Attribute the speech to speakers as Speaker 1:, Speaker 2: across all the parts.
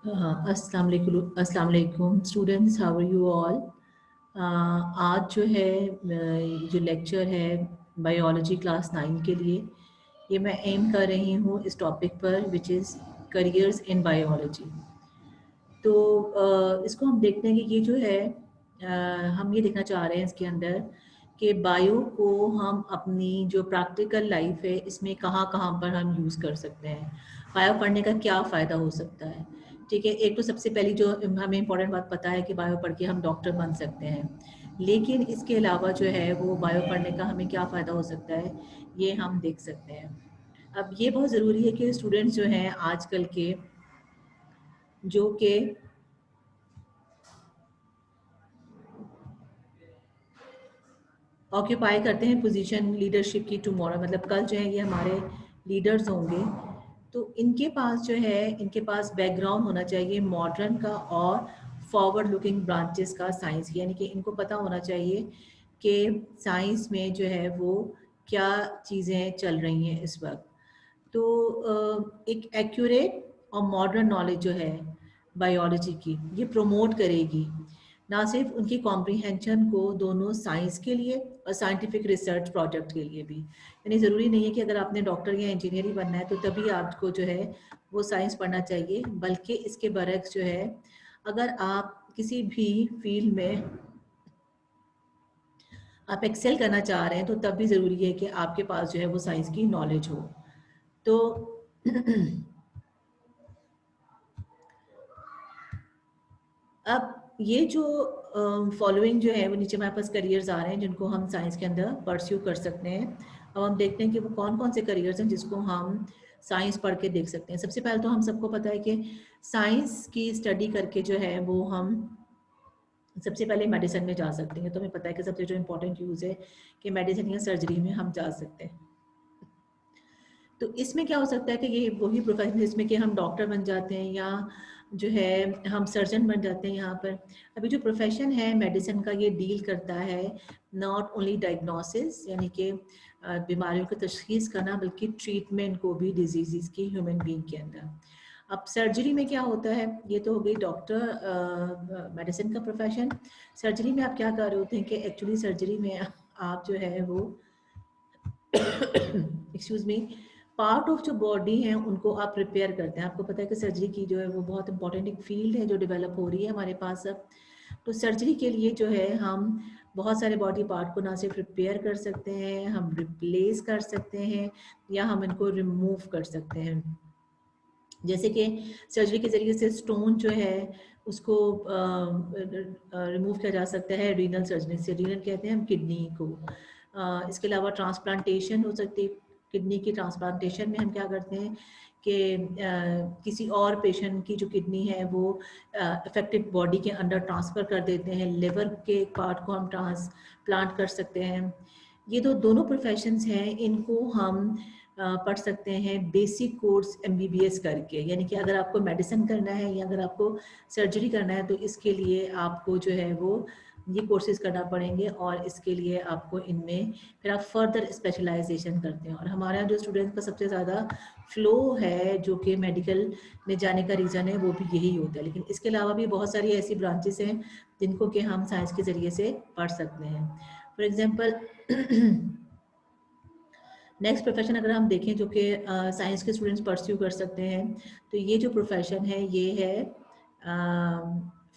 Speaker 1: अस्सलाम वालेकुम students, how are you all. आज जो है जो लेक्चर है बायोलॉजी क्लास 9 के लिए, ये मैं एम कर रही हूँ इस टॉपिक पर which is careers in biology. तो इसको हम देखते हैं कि ये जो है हम ये देखना चाह रहे हैं इसके अंदर कि बायो को हम अपनी जो प्रैक्टिकल लाइफ है इसमें कहाँ कहाँ पर हम यूज़ कर सकते हैं, बायो पढ़ने का क्या फ़ायदा हो सकता है। ठीक है, एक तो सबसे पहली जो हमें इम्पोर्टेंट बात पता है कि बायो पढ़ के हम डॉक्टर बन सकते हैं, लेकिन इसके अलावा जो है वो बायो पढ़ने का हमें क्या फ़ायदा हो सकता है ये हम देख सकते हैं। अब ये बहुत ज़रूरी है कि स्टूडेंट्स जो हैं आजकल के जो कि ऑक्यूपाई करते हैं पोजीशन लीडरशिप की टुमारो, मतलब कल जो है ये हमारे लीडर्स होंगे, तो इनके पास जो है इनके पास बैकग्राउंड होना चाहिए मॉडर्न का और फॉरवर्ड लुकिंग ब्रांचेस का साइंस की, यानी कि इनको पता होना चाहिए कि साइंस में जो है वो क्या चीज़ें चल रही हैं इस वक्त। तो एक एक्यूरेट और मॉडर्न नॉलेज जो है बायोलॉजी की ये प्रमोट करेगी ना सिर्फ उनकी कॉम्प्रिहेंशन को दोनों साइंस के लिए और साइंटिफिक रिसर्च प्रोजेक्ट के लिए भी। यानी ज़रूरी नहीं है कि अगर आपने डॉक्टर या इंजीनियर ही बनना है तो तभी आपको जो है वो साइंस पढ़ना चाहिए, बल्कि इसके बरक्स जो है अगर आप किसी भी फील्ड में आप एक्सेल करना चाह रहे हैं तो तब भी ज़रूरी है कि आपके पास जो है वो साइंस की नॉलेज हो। तो अब ये जो फॉलोइंग जो है वो नीचे हमारे पास करियर्स आ रहे हैं जिनको हम साइंस के अंदर परस्यू कर सकते हैं। अब हम देखते हैं कि वो कौन कौन से करियर्स हैं जिसको हम साइंस पढ़ के देख सकते हैं। सबसे पहले तो हम सबको पता है कि साइंस की स्टडी करके जो है वो हम सबसे पहले मेडिसिन में जा सकते हैं। तो हमें पता है कि सबसे जो इम्पोर्टेंट यूज़ है कि मेडिसिन या सर्जरी में हम जा सकते हैं। तो इसमें क्या हो सकता है कि ये वही प्रोफेशन जिसमें कि हम डॉक्टर बन जाते हैं या जो है हम सर्जन बन जाते हैं। यहाँ पर अभी जो प्रोफेशन है मेडिसिन का ये डील करता है नॉट ओनली डायग्नोसिस, यानी कि बीमारियों की तशखीस करना, बल्कि ट्रीटमेंट को भी डिजीज़ की ह्यूमन बीइंग के अंदर। अब सर्जरी में क्या होता है, ये तो हो गई डॉक्टर मेडिसिन का प्रोफेशन। सर्जरी में आप क्या कर रहे होते हैं कि एक्चुअली सर्जरी में आप जो है वो एक्सक्यूज मी पार्ट ऑफ जो बॉडी है उनको आप रिपेयर करते हैं। आपको पता है कि सर्जरी की जो है वो बहुत इंपॉर्टेंट एक फील्ड है जो डेवलप हो रही है हमारे पास अब। तो सर्जरी के लिए जो है हम बहुत सारे बॉडी पार्ट को ना सिर्फ रिपेयर कर सकते हैं, हम रिप्लेस कर सकते हैं या हम इनको रिमूव कर सकते हैं। जैसे कि सर्जरी के ज़रिए से स्टोन जो है उसको रिमूव किया जा सकता है रीनल सर्जरी से। रीनल कहते हैं हम किडनी को। इसके अलावा ट्रांसप्लांटेशन हो सकती है। किडनी की ट्रांसप्लांटेशन में हम क्या करते हैं कि किसी और पेशेंट की जो किडनी है वो अफेक्टेड बॉडी के अंदर ट्रांसफ़र कर देते हैं। लिवर के पार्ट को हम ट्रांसप्लांट कर सकते हैं। ये तो दोनों प्रोफेशंस हैं, इनको हम पढ़ सकते हैं बेसिक कोर्स एमबीबीएस करके। यानी कि अगर आपको मेडिसिन करना है या अगर आपको सर्जरी करना है तो इसके लिए आपको जो है वो ये कोर्सेज करना पड़ेंगे और इसके लिए आपको इनमें फिर आप फर्दर स्पेशलाइजेशन करते हैं। और हमारा जो स्टूडेंट्स का सबसे ज़्यादा फ्लो है जो कि मेडिकल में जाने का रीज़न है वो भी यही होता है। लेकिन इसके अलावा भी बहुत सारी ऐसी ब्रांचेस हैं जिनको कि हम साइंस के ज़रिए से पढ़ सकते हैं। फॉर एग्ज़ाम्पल नेक्स्ट प्रोफेशन अगर हम देखें जो कि साइंस के स्टूडेंट्स परस्यू कर सकते हैं, तो ये जो प्रोफेशन है ये है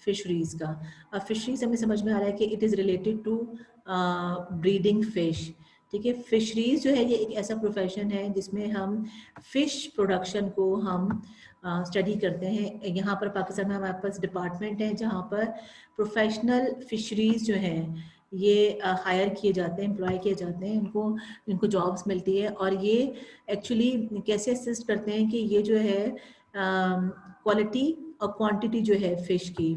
Speaker 1: फिशरीज़ का। अब फिशरीज़ हमें समझ में आ रहा है कि it is related to breeding fish. ठीक है, फिशरीज़ जो है ये एक ऐसा प्रोफेशन है जिसमें हम फ़िश प्रोडक्शन को हम स्टडी करते हैं। यहाँ पर पाकिस्तान में हमारे पास डिपार्टमेंट है जहाँ पर प्रोफेशनल फिशरीज़ जो हैं ये हायर किए जाते हैं, एम्प्लॉय किए जाते हैं, इनको जॉब्स मिलती है। और ये एक्चुअली कैसे असिस्ट करते हैं कि ये जो है क्वालिटी और क्वांटिटी जो है फ़िश की,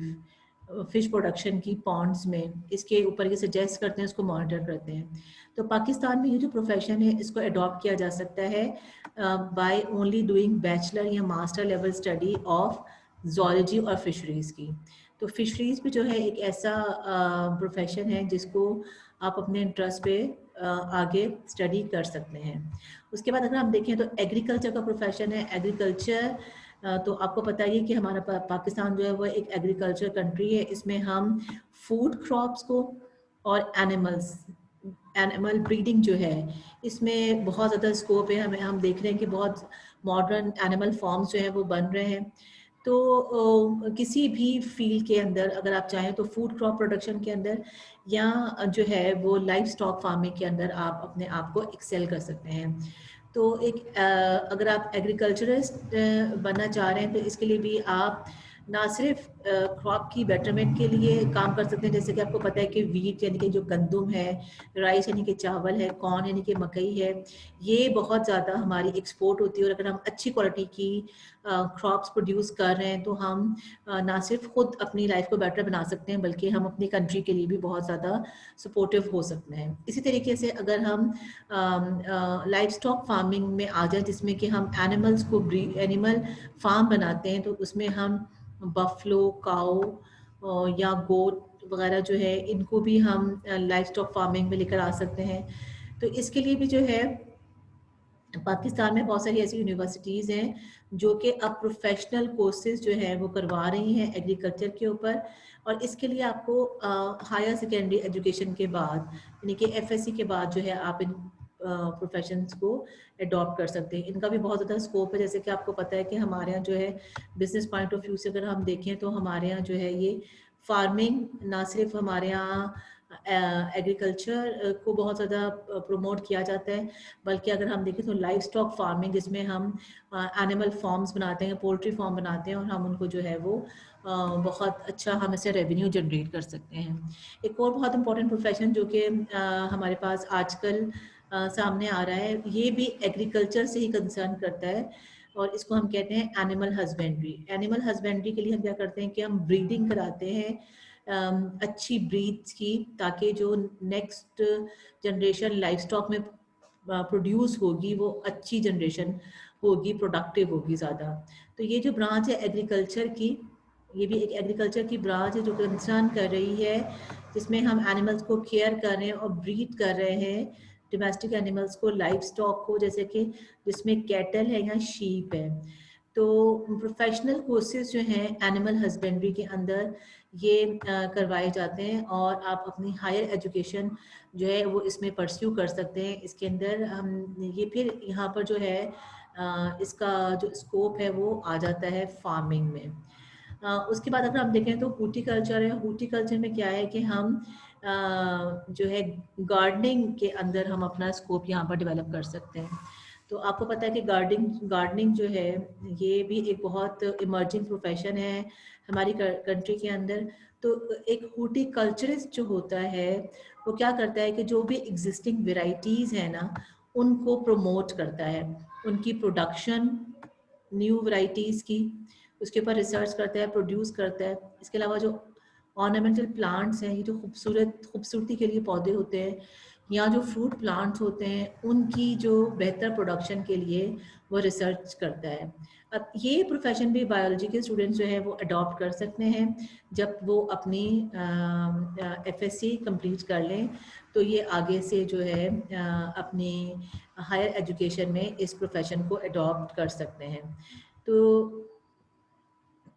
Speaker 1: फ़िश प्रोडक्शन की पॉन्ड्स में, इसके ऊपर ये सजेस्ट करते हैं, उसको मॉनिटर करते हैं। तो पाकिस्तान में ये जो प्रोफेशन है इसको अडॉप्ट किया जा सकता है बाय ओनली डूइंग बैचलर या master level study of zoology और फिशरीज़ की। तो फिशरीज़ भी जो है एक ऐसा प्रोफेशन है जिसको आप अपने इंटरेस्ट पे आगे स्टडी कर सकते हैं। उसके बाद अगर हम देखें तो एग्रीकल्चर का प्रोफेशन है। एग्रीकल्चर तो आपको पता ही है कि हमारा पाकिस्तान जो है वो एक एग्रीकल्चर कंट्री है। इसमें हम फूड क्रॉप्स को और एनिमल ब्रीडिंग जो है इसमें बहुत ज़्यादा स्कोप है। हमें हम देख रहे हैं कि बहुत मॉडर्न एनिमल फॉर्म्स जो है वो बन रहे हैं। तो किसी भी फील्ड के अंदर अगर आप चाहें तो फूड क्रॉप प्रोडक्शन के अंदर या जो है वो लाइफ स्टॉक फार्मिंग के अंदर आप अपने आप को एक्सेल कर सकते हैं। तो अगर आप एग्रीकल्चरिस्ट बनना चाह रहे हैं तो इसके लिए भी आप ना सिर्फ क्रॉप की बेटरमेंट के लिए काम कर सकते हैं, जैसे कि आपको पता है कि वीट यानी कि जो गंदम है, राइस यानी कि चावल है, कॉर्न यानी कि मकई है, ये बहुत ज़्यादा हमारी एक्सपोर्ट होती है। और अगर हम अच्छी क्वालिटी की क्रॉप्स प्रोड्यूस कर रहे हैं तो हम ना सिर्फ खुद अपनी लाइफ को बेटर बना सकते हैं बल्कि हम अपनी कंट्री के लिए भी बहुत ज़्यादा सपोर्टिव हो सकते हैं। इसी तरीके से अगर हम लाइफ स्टॉक फार्मिंग में आ जाए जिसमें कि हम एनिमल फार्म बनाते हैं, तो उसमें हम बफलो, काऊ या गोट वगैरह जो है इनको भी हम लाइफ स्टॉक फार्मिंग में लेकर आ सकते हैं। तो इसके लिए भी जो है पाकिस्तान में बहुत सारी ऐसी यूनिवर्सिटीज़ हैं जो कि अब प्रोफेशनल कोर्सेज जो है वो करवा रही हैं एग्रीकल्चर के ऊपर। और इसके लिए आपको हायर सेकेंडरी एजुकेशन के बाद यानी कि एफएससी के बाद जो है आप इन प्रोफेशंस को अडॉप्ट कर सकते हैं। इनका भी बहुत ज़्यादा स्कोप है। जैसे कि आपको पता है कि हमारे यहाँ जो है बिजनेस पॉइंट ऑफ व्यू से अगर हम देखें तो हमारे यहाँ जो है ये फार्मिंग ना सिर्फ हमारे यहाँ एग्रीकल्चर को बहुत ज़्यादा प्रमोट किया जाता है, बल्कि अगर हम देखें तो लाइफ स्टॉक फार्मिंग जिसमें हम एनिमल फार्म्स बनाते हैं, पोल्ट्री फार्म बनाते हैं और हम उनको जो है वो बहुत अच्छा हम इससे रेवेन्यू जनरेट कर सकते हैं। एक और बहुत इंपॉर्टेंट प्रोफेशन जो कि हमारे पास आजकल सामने आ रहा है, ये भी एग्रीकल्चर से ही कंसर्न करता है और इसको हम कहते हैं एनिमल हस्बेंड्री। एनिमल हस्बेंड्री के लिए हम क्या करते हैं कि हम ब्रीडिंग कराते हैं अच्छी ब्रीड्स की, ताकि जो नेक्स्ट जनरेशन लाइफ स्टॉक में प्रोड्यूस होगी वो अच्छी जनरेशन होगी, प्रोडक्टिव होगी ज़्यादा। तो ये जो ब्रांच है एग्रीकल्चर की, ये भी एक एग्रीकल्चर की ब्रांच है जो कंसर्न कर रही है जिसमें हम एनिमल्स को केयर कर रहे हैं और ब्रीड कर रहे हैं डोमेस्टिक एनिमल्स को, लाइफ स्टॉक को, जैसे कि जिसमें कैटल है या शीप है। तो प्रोफेशनल कोर्सेज जो हैं एनिमल हस्बेंड्री के अंदर ये करवाए जाते हैं और आप अपनी हायर एजुकेशन जो है वो इसमें परस्यू कर सकते हैं। इसके अंदर हम ये फिर यहाँ पर जो है इसका जो स्कोप है वो आ जाता है फार्मिंग में। उसके बाद अगर हम देखें तो हूर्टिकल्चर है। हूर्टिकल्चर में क्या है कि हम जो है गार्डनिंग के अंदर हम अपना स्कोप यहाँ पर डेवलप कर सकते हैं। तो आपको पता है कि गार्डनिंग जो है ये भी एक बहुत इमर्जिंग प्रोफेशन है हमारी कंट्री के अंदर। तो एक हॉर्टिकल्चरिस्ट जो होता है वो क्या करता है कि जो भी एग्जिस्टिंग वेराइटीज़ हैं ना उनको प्रमोट करता है, उनकी प्रोडक्शन, न्यू वैरायटीज़ की, उसके ऊपर रिसर्च करता है, प्रोड्यूस करता है। इसके अलावा जो ऑर्नामेंटल प्लांट्स हैं, ये जो खूबसूरती के लिए पौधे होते हैं, या जो फ्रूट प्लांट्स होते हैं उनकी जो बेहतर प्रोडक्शन के लिए वो रिसर्च करता है। अब ये प्रोफेशन भी बायोलॉजी के स्टूडेंट्स जो है वो अडॉप्ट कर सकते हैं जब वो अपनी एफएससी कंप्लीट कर लें, तो ये आगे से जो है अपनी हायर एजुकेशन में इस प्रोफेशन को अडॉप्ट कर सकते हैं। तो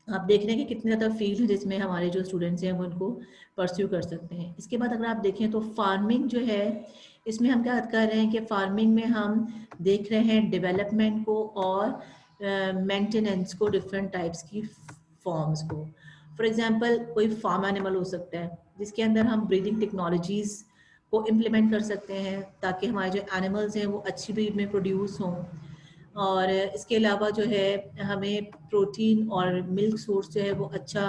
Speaker 1: आप देख रहे हैं कि कितने ज़्यादा फील्ड है जिसमें हमारे जो स्टूडेंट्स हैं वो उनको परस्यू कर सकते हैं। इसके बाद अगर आप देखें तो फार्मिंग जो है इसमें हम क्या कर रहे हैं कि फार्मिंग में हम देख रहे हैं डेवलपमेंट को और मेंटेनेंस को, डिफरेंट टाइप्स की फॉर्म्स को। फॉर एग्जांपल कोई फार्म एनिमल हो सकता है जिसके अंदर हम ब्रीडिंग टेक्नोलॉजीज़ को इम्प्लीमेंट कर सकते हैं ताकि हमारे जो एनिमल्स हैं वो अच्छी ब्रीड में प्रोड्यूस हों। और इसके अलावा जो है हमें प्रोटीन और मिल्क सोर्स जो है वो अच्छा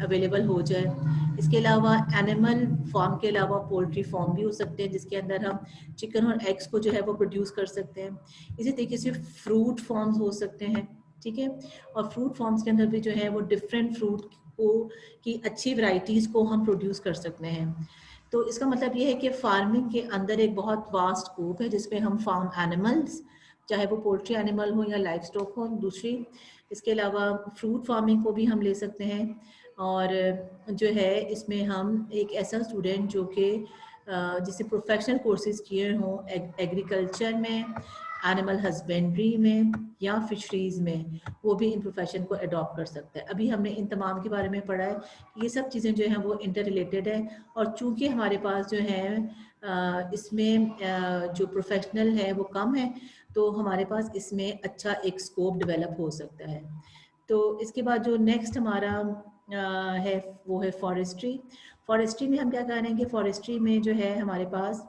Speaker 1: अवेलेबल हो जाए। इसके अलावा एनिमल फार्म के अलावा पोल्ट्री फार्म भी हो सकते हैं जिसके अंदर हम चिकन और एग्स को जो है वो प्रोड्यूस कर सकते हैं। इसी तरीके से फ्रूट फार्म्स हो सकते हैं, ठीक है। और फ्रूट फार्म्स के अंदर भी जो है वो डिफरेंट फ्रूट को की अच्छी वैरायटीज़ को हम प्रोड्यूस कर सकते हैं। तो इसका मतलब ये है कि फार्मिंग के अंदर एक बहुत वास्ट स्कोप है जिसमें हम फार्म एनिमल्स, चाहे वो पोल्ट्री एनिमल हो या लाइफ स्टॉक हो, दूसरी इसके अलावा फ्रूट फार्मिंग को भी हम ले सकते हैं। और जो है इसमें हम एक ऐसा स्टूडेंट जो कि जिससे प्रोफेशनल कोर्सेज किए हों एग्रीकल्चर में एनिमल हस्बेंड्री में या फिशरीज में, वो भी इन प्रोफेशन को अडॉप्ट कर सकता है। अभी हमने इन तमाम के बारे में पढ़ा है कि ये सब चीज़ें जो हैं वो इंटर रिलेटेड है, और चूंकि हमारे पास जो है इसमें जो प्रोफेशनल है वो कम है, तो हमारे पास इसमें अच्छा एक स्कोप डेवलप हो सकता है। तो इसके बाद जो नेक्स्ट हमारा है वो है फॉरेस्ट्री। फॉरेस्ट्री में हम क्या करेंगे, फॉरेस्ट्री में जो है हमारे पास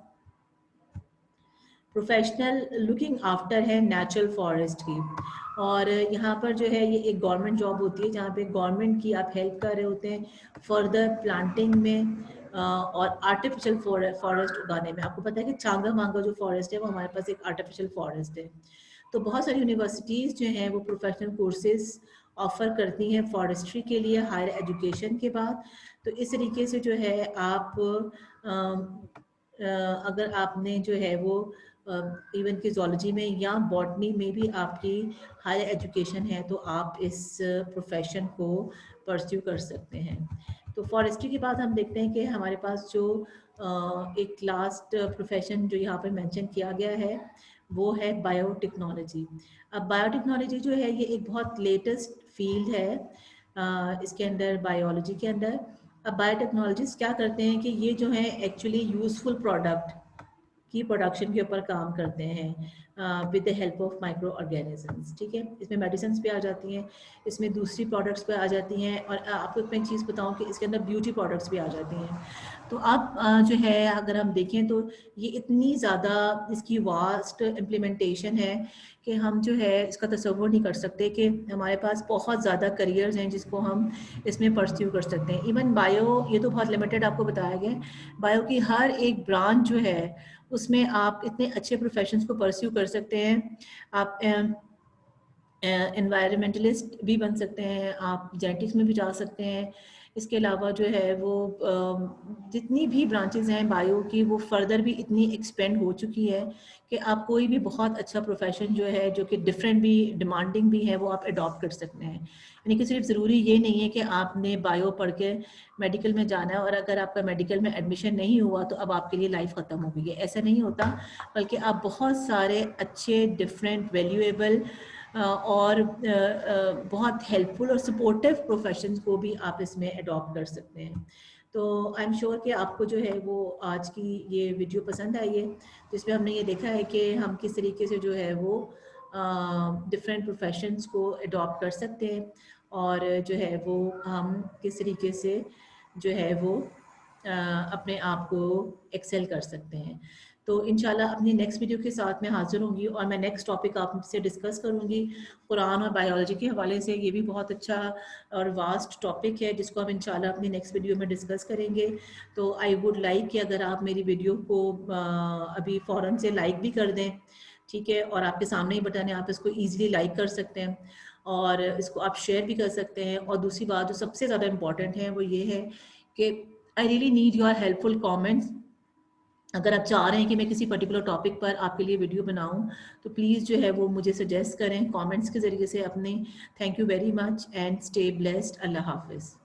Speaker 1: प्रोफेशनल लुकिंग आफ्टर है नेचुरल फॉरेस्ट की, और यहाँ पर जो है ये एक गवर्नमेंट जॉब होती है जहाँ पे गवर्नमेंट की आप हेल्प कर रहे होते हैं फर्दर प्लांटिंग में और आर्टिफिशियल फॉरेस्ट उगाने में। आपको पता है कि चांगा मांगा जो फॉरेस्ट है वो हमारे पास एक आर्टिफिशियल फॉरेस्ट है। तो बहुत सारी यूनिवर्सिटीज़ जो हैं वो प्रोफेशनल कोर्सेज ऑफर करती हैं फॉरेस्ट्री के लिए हायर एजुकेशन के बाद। तो इस तरीके से जो है आप अगर आपने जो है वो इवन की जोलॉजी में या बॉटनी में भी आपकी हायर एजुकेशन है तो आप इस प्रोफेशन को परस्यू कर सकते हैं। तो फॉरेस्ट्री के बाद हम देखते हैं कि हमारे पास जो एक लास्ट प्रोफेशन जो यहाँ पर मेंशन किया गया है वो है बायोटेक्नोलॉजी। अब बायोटेक्नोलॉजी जो है ये एक बहुत लेटेस्ट फील्ड है इसके अंदर, बायोलॉजी के अंदर। अब बायोटेक्नोलॉजिस्ट क्या करते हैं कि ये जो है एक्चुअली यूजफुल प्रोडक्ट की प्रोडक्शन के ऊपर काम करते हैं with the help of micro organisms. ठीक है, इसमें मेडिसिन पे आ जाती हैं, इसमें दूसरी प्रोडक्ट्स पे आ जाती हैं, और आपको एक मैं चीज़ बताऊं कि इसके अंदर ब्यूटी प्रोडक्ट्स भी आ जाती हैं। तो आप जो है अगर हम देखें तो ये इतनी ज़्यादा इसकी वास्ट इम्प्लीमेंटेशन है कि हम जो है इसका तसव्वुर नहीं कर सकते कि हमारे पास बहुत ज़्यादा करियर्स हैं जिसको हम इसमें परस्यू कर सकते हैं। इवन बायो ये तो बहुत लिमिटेड आपको बताया गया, बायो की हर एक ब्रांच जो है उसमें आप इतने अच्छे प्रोफेशंस को परस्यू कर सकते हैं। आप एनवायरमेंटलिस्ट भी बन सकते हैं, आप जेनेटिक्स में भी जा सकते हैं। इसके अलावा जो है वो जितनी भी ब्रांचेस हैं बायो की वो फर्दर भी इतनी एक्सपेंड हो चुकी है कि आप कोई भी बहुत अच्छा प्रोफेशन जो है जो कि डिफरेंट भी डिमांडिंग भी है वो आप अडॉप्ट कर सकते हैं। यानी कि सिर्फ ज़रूरी ये नहीं है कि आपने बायो पढ़ के मेडिकल में जाना है और अगर आपका मेडिकल में एडमिशन नहीं हुआ तो अब आपके लिए लाइफ ख़त्म हो गई है, ऐसा नहीं होता। बल्कि आप बहुत सारे अच्छे डिफरेंट वैल्यूएबल और बहुत हेल्पफुल और सपोर्टिव प्रोफेशंस को भी आप इसमें अडॉप्ट कर सकते हैं। तो आई एम श्योर कि आपको जो है वो आज की ये वीडियो पसंद आई है, जिसमें हमने ये देखा है कि हम किस तरीके से जो है वो डिफरेंट प्रोफेशंस को अडॉप्ट कर सकते हैं, और जो है वो हम किस तरीके से जो है वो अपने आप को एक्सेल कर सकते हैं। तो इंशाल्लाह अपनी नेक्स्ट वीडियो के साथ मैं हाजिर होंगी और मैं नेक्स्ट टॉपिक आपसे डिस्कस करूंगी कुरान और बायोलॉजी के हवाले से। ये भी बहुत अच्छा और वास्ट टॉपिक है जिसको हम इंशाल्लाह अपनी नेक्स्ट वीडियो में डिस्कस करेंगे। तो आई वुड लाइक कि अगर आप मेरी वीडियो को अभी फ़ौरन से लाइक भी कर दें, ठीक है, और आपके सामने ही बटन है, आप इसको ईजिली लाइक कर सकते हैं और इसको आप शेयर भी कर सकते हैं। और दूसरी बात जो सबसे ज़्यादा इम्पॉर्टेंट है वो ये है कि I really need your helpful comments. अगर आप चाह रहे हैं कि मैं किसी पर्टिकुलर टॉपिक पर आपके लिए वीडियो बनाऊं तो प्लीज़ जो है वो मुझे सजेस्ट करें कमेंट्स के ज़रिए से अपने। Thank you very much and stay blessed. अल्लाह हाफिज़।